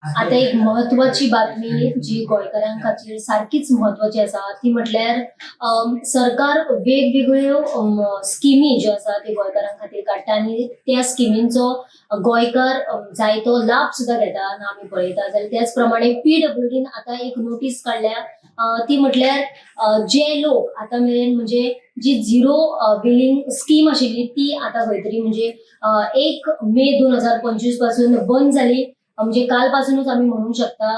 आता एक महत्वाची बातमी जी गोंयकारां खातीर सारकीच महत्वाची आसा ती म्हटल्यार सरकार वेगवेगळ्यो स्किमी ज्यो आसा त्यो गोंयकारां खातीर काडटा आनी त्या स्किमींचो गोंयकार जायतो लाभ सुद्दां घेता हांगा आमी पळयता जाल्यार त्याच प्रमाणे PWDन आतां एक नोटीस काडल्या ती म्हटल्यार जे लोक आतां मेरेन म्हणजे जी झिरो बिलिंग स्कीम आशिल्ली ती आतां खंय तरी म्हणजे 1 मे 2025 पासून बंद जाली म्हणजे कालपासूनच आम्ही म्हणू शकता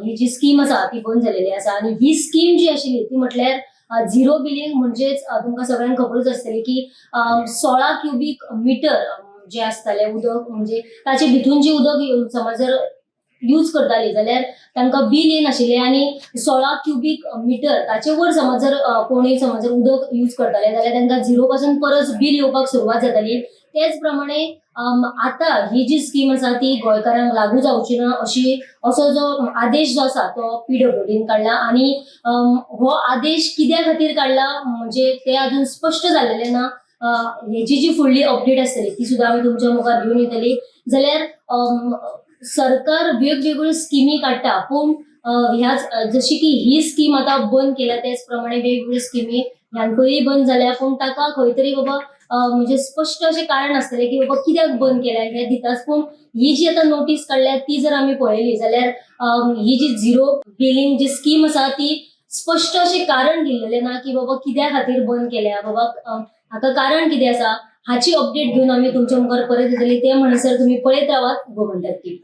ही जी स्कीम आसा ती बंद झालेली आसा आणि ही स्कीम जी आशिल्ली ती म्हटल्यार झिरो बिलिंग म्हणजेच तुमकां सगळ्यांक खबरूच आसतली की 16 क्युबिक मीटर जे असताले उदक म्हणजे ताचे भितून जे उदक समज जर यूज करताली जाल्यार तांकां बिल येनाशिल्लें आनी 16 क्युबिक मीटर ताचे वर समज जर कोणी समज जर उदक यूज करताले जाल्यार तांकां झिरो पासून परत बिल येवपाक सुरवात जाताली तेच प्रमाणे आता ही जी स्कीम आसा ती गोंयकारांक लागू जावची ना असो जो आदेश जो आसा तो PWDन काढला आणि हो आदेश कित्या खातीर काढला म्हणजे ते अजून स्पष्ट झालेले ना हेची जी फुडली अपडेट आसतली ती सुद्दां आमी तुमच्या मुखार घेवन येतली जाल्यार सरकार वेगवेगळ्यो स्किमी काडटा पूण ह्याच जशी की ही स्कीम आता बंद केल्या त्याच प्रमाणे वेगवेगळ्यो स्किमी ह्यांकूय बंद जाल्या पूण ताका खंय तरी बाबा म्हणजे स्पष्ट असे कारण असतले की बाबा कित्याक बंद केल्या हे दिताच पूण ही जी आता नोटीस काडल्या ती जर आमी पळयली जाल्यार ही जी झिरो बिलिंग जी स्कीम आसा ती स्पष्ट असे कारण दिलेले ना की बाबा कित्या खातीर बंद केल्या बाबा हाका कारण कितें आसा हाची अपडेट घेऊन आम्ही तुमच्या मुखार परत येतली ते म्हणसर तुम्ही पळयत रावात गोमंतक टीव्ही.